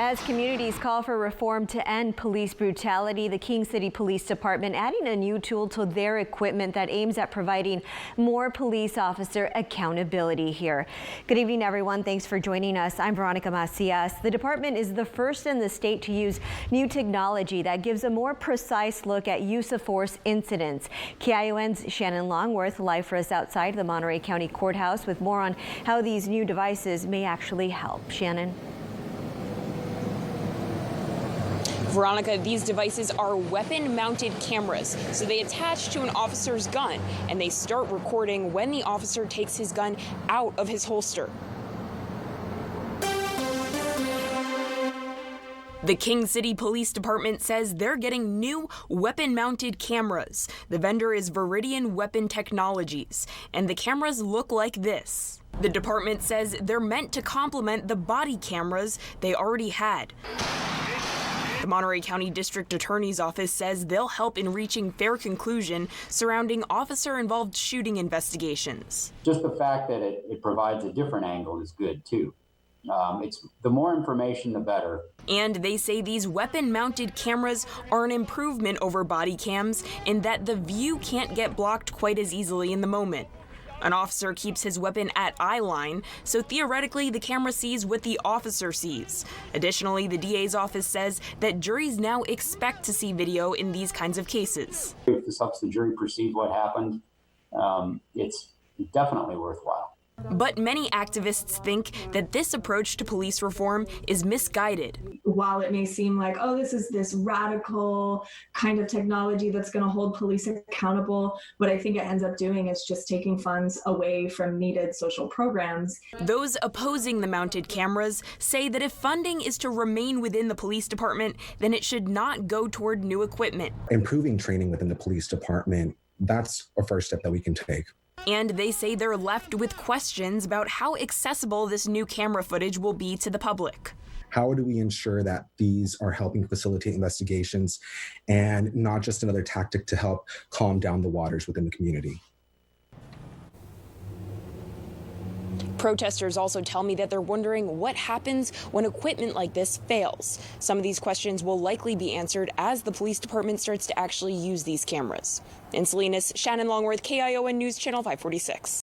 As communities call for reform to end police brutality, the King City Police Department adding a new tool to their equipment that aims at providing more police officer accountability here. Good evening, everyone. Thanks for joining us. I'm Veronica Macias. The department is the first in the state to use new technology that gives a more precise look at use of force incidents. KION's Shannon Longworth live for us outside the Monterey County Courthouse with more on how these new devices may actually help. Shannon. Veronica, these devices are weapon-mounted cameras, so they attach to an officer's gun, and they start recording when the officer takes his gun out of his holster. The King City Police Department says they're getting new weapon-mounted cameras. The vendor is Veridian Weapon Technologies, and the cameras look like this. The department says they're meant to complement the body cameras they already had. The Monterey County District Attorney's Office says they'll help in reaching fair conclusion surrounding officer-involved shooting investigations. Just the fact that it provides a different angle is good, too. The more information, the better. And they say these weapon-mounted cameras are an improvement over body cams in that the view can't get blocked quite as easily in the moment. An officer keeps his weapon at eye line, so theoretically the camera sees what the officer sees. Additionally, the DA's office says that juries now expect to see video in these kinds of cases. If this helps the jury perceive what happened, it's definitely worthwhile. But many activists think that this approach to police reform is misguided. While it may seem like, oh, this is this radical kind of technology that's going to hold police accountable, what I think it ends up doing is just taking funds away from needed social programs. Those opposing the mounted cameras say that if funding is to remain within the police department, then it should not go toward new equipment. Improving training within the police department, that's a first step that we can take. And they say they're left with questions about how accessible this new camera footage will be to the public. How do we ensure that these are helping facilitate investigations and not just another tactic to help calm down the waters within the community? Protesters also tell me that they're wondering what happens when equipment like this fails. Some of these questions will likely be answered as the police department starts to actually use these cameras. In Salinas, Shannon Longworth, KION News Channel 546.